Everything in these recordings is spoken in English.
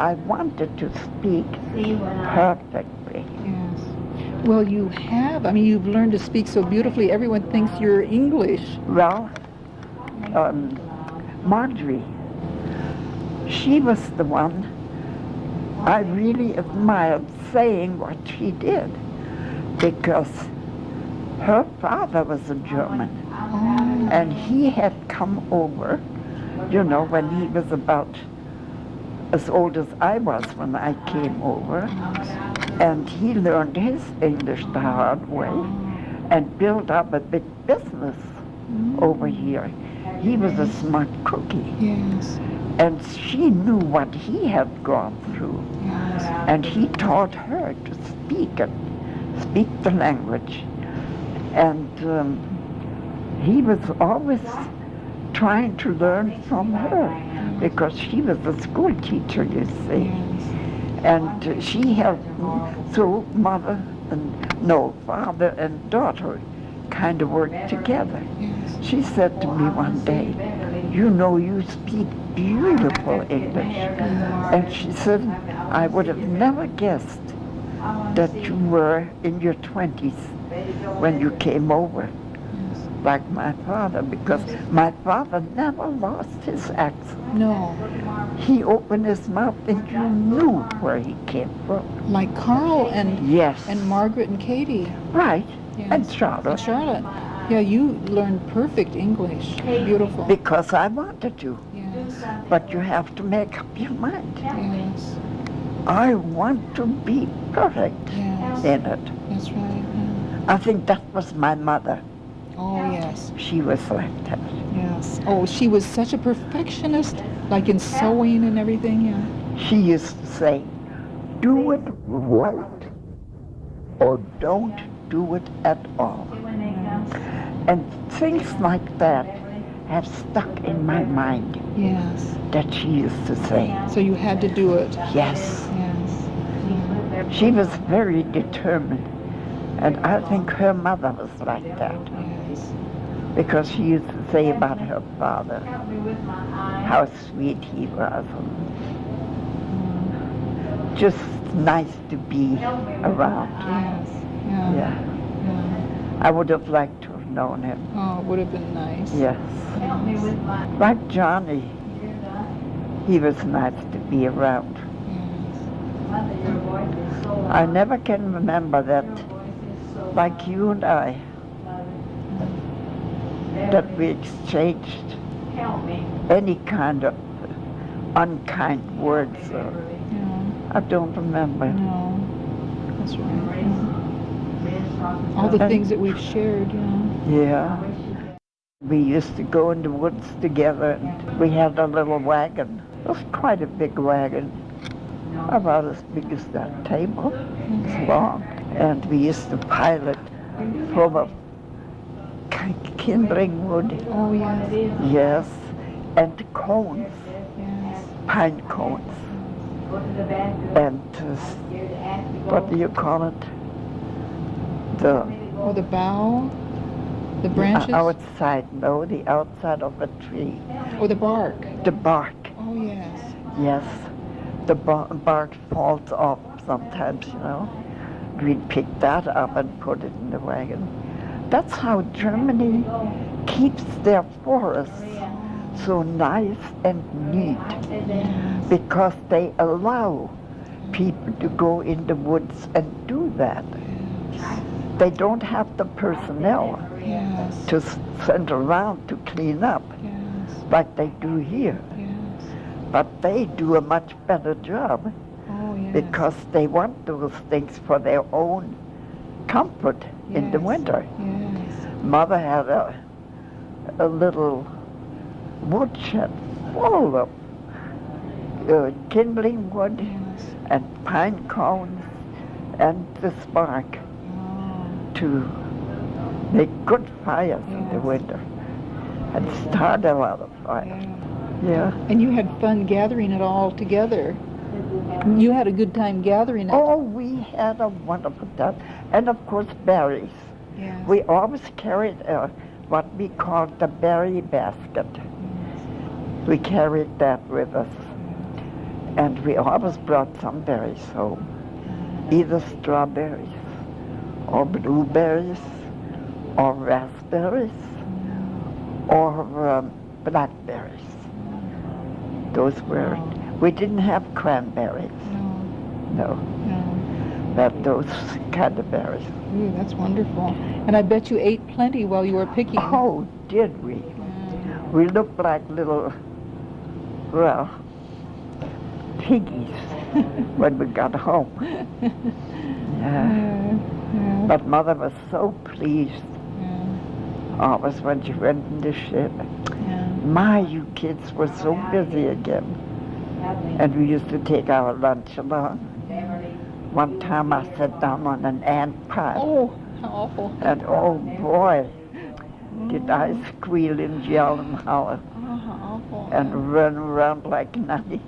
I wanted to speak perfectly. Yes. Well, you have. I mean, you've learned to speak so beautifully. Everyone thinks you're English. Well, Marjorie, she was the one I really admired saying what she did, because her father was a German, and he had come over, when he was about as old as I was when I came over, and he learned his English the hard way and built up a big business over here. He was a smart cookie. Yes. And she knew what he had gone through. Yes. And he taught her to speak the language. And he was always trying to learn from her, because she was a school teacher, you see. And she helped me, so father and daughter kind of worked together. She said to me one day, you speak beautiful English. And she said, I would have never guessed that you were in your 20s when you came over, like my father, because my father never lost his accent. No. He opened his mouth and you knew where he came from. Like Carl and Yes. and Margaret and Katie. Right. Yes. And Charlotte. And Charlotte. Yeah, you learned perfect English. Beautiful. Because I wanted to. Yes. But you have to make up your mind. Yes. I want to be perfect in it. That's right. Yeah. I think that was my mother. Oh, yes. She was like that. Yes. Oh, she was such a perfectionist, like in sewing and everything, yeah. She used to say, do it right or don't do it at all. And things like that have stuck in my mind. Yes. That she used to say. So you had to do it. Yes. Yes. She was very determined. And I think her mother was like that. Yes. Because she used to say about her father, how sweet he was. And just nice to be around. Yes. Yeah. Yeah. I would have liked to have known him. Oh, it would have been nice. Yes. Like Johnny, he was nice to be around. I never can remember that, like you and I, that we exchanged any kind of unkind words. I don't remember. No, that's right. All the things that we've shared, Yeah. We used to go in the woods together, and we had a little wagon. It was quite a big wagon, about as big as that table. It's long. And we used to pile it full of kindling wood. Oh, yes. Yes. And cones, Yes. pine cones. And what do you call it? Oh, the bough? The branches? Outside, no, the outside of a tree. Oh, the bark. The bark. Oh, yes. Yes. The bark falls off sometimes, We'd pick that up and put it in the wagon. That's how Germany keeps their forests so nice and neat, because they allow people to go in the woods and do that. They don't have the personnel to send around to clean up like they do here. But they do a much better job because they want those things for their own comfort in the winter. Mother had a little woodshed full of kindling wood and pine cones and the spark to make good fires in the winter and start a lot of fires. Yeah. And you had fun gathering it all together. You had a good time gathering it. Oh, we had a wonderful time. And of course, berries. Yes. We always carried what we called the berry basket. We carried that with us. And we always brought some berries home, either strawberries or blueberries or raspberries or blackberries. Those were, we didn't have cranberries. No. But those kind of berries. Ooh, that's wonderful. And I bet you ate plenty while you were picking. Oh, did we? We looked like little, well, piggies when we got home. Yeah. But Mother was so pleased always when she went in the shed. My, you kids were so busy again. And we used to take our lunch along. One time I sat down on an ant pile. Oh, how awful. And oh boy, did I squeal and yell and holler. Oh, how awful. And run around like nothing.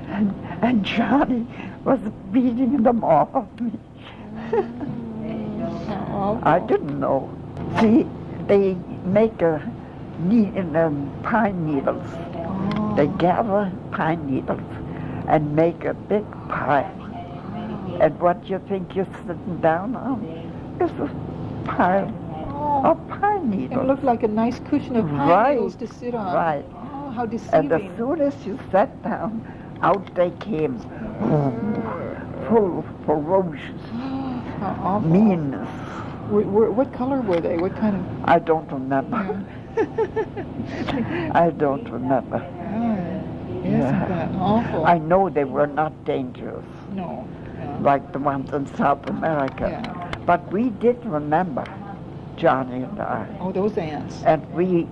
And Johnny was beating them off of me. I didn't know. See, they make pine needles. They gather pine needles and make a big pile. And what do you think you're sitting down on? It's a pile of pine needles. It looked like a nice cushion of pine needles to sit on. Right. Oh, how deceiving. And as soon as you sat down, out they came, full of ferocious meanness. What color were they? What kind of? I don't remember. I don't remember. Isn't that awful? I know they were not dangerous. No. Like the ones in South America. Yeah. But we did remember, Johnny and I. Oh, those ants. And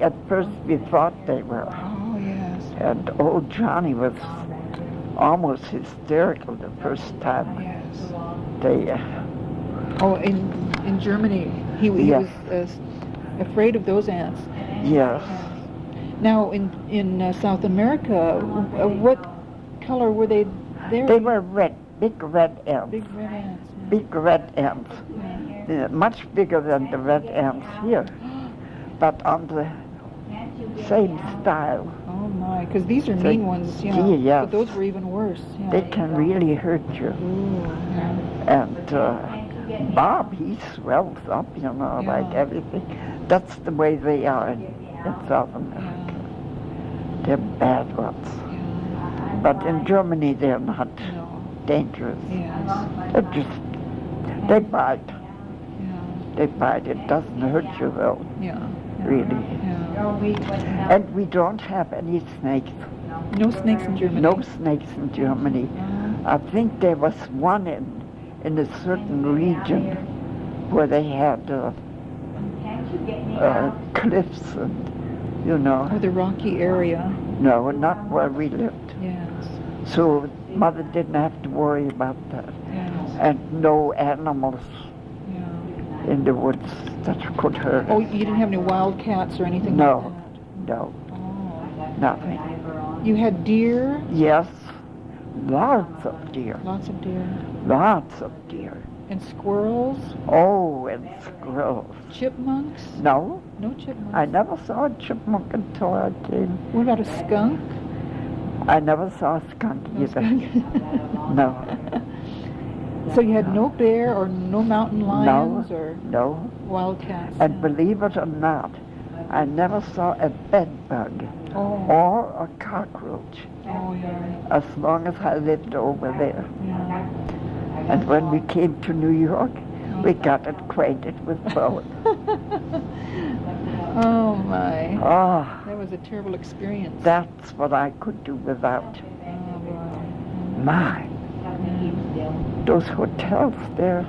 at first we thought they were. Oh, yes. And old Johnny was almost hysterical the first time. Yes. They. In Germany, he was afraid of those ants. Yes. Now, in South America, what color were they there? They were red. Big red ants. Big red ants. Yeah. Big red ants. Yeah. Much bigger than the red ants here, but on the same style. Oh my, because these are mean ones, yes. But those were even worse. Yeah. They can really hurt you. Ooh, yeah. And Bob, he swells up, like everything. That's the way they are in South America. They're bad ones. Yeah. But in Germany, they're not. No. Dangerous. Yes. They bite. Yeah. They bite. It doesn't hurt you though. Yeah. Really. Yeah. And we don't have any snakes. No snakes in Germany. No snakes in Germany. I think there was one in a certain region where they had cliffs and, Oh, the rocky area. No, not where we lived. Yes. So Mother didn't have to worry about that. Yes. And no animals in the woods that could hurt us. Oh, you didn't have any wildcats or anything like that? No. Oh. Nothing. You had deer? Yes. Lots of deer. Lots of deer. Lots of deer. And squirrels? Oh, and squirrels. Chipmunks? No. No chipmunks? I never saw a chipmunk until I came. What about a skunk? I never saw a skunk either. No. So you had no bear or no mountain lions or no wildcats? And believe it or not, I never saw a bed bug or a cockroach as long as I lived over there. Yeah. And when we came to New York, we got acquainted with both. Oh my. Oh, that was a terrible experience. That's what I could do without. My. Those hotels, they're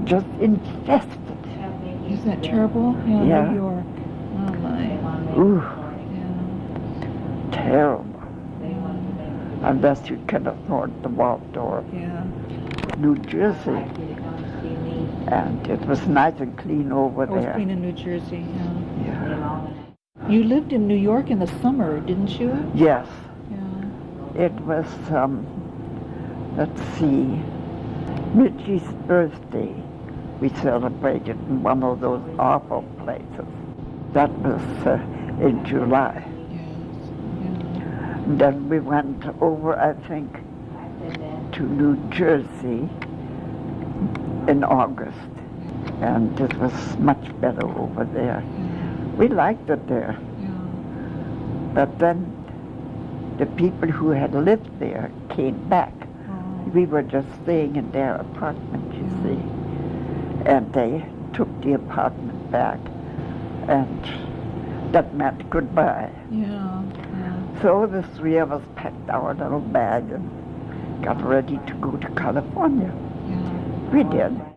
just infested. Isn't that terrible? Yeah. New York. Oh my. Ooh. Yeah. Terrible. Unless you can afford the Waldorf. Yeah. New Jersey. And it was nice and clean over there. It was clean in New Jersey, Yeah. You lived in New York in the summer, didn't you? Yes. Yeah. It was, let's see, Richie's birthday. We celebrated in one of those awful places. That was in July. Yes. Yeah. Then we went over, I think, to New Jersey in August. And it was much better over there. We liked it there. But then the people who had lived there came back. We were just staying in their apartment, you see. And they took the apartment back. And that meant goodbye. So the three of us packed our little bag and got ready to go to California. We did.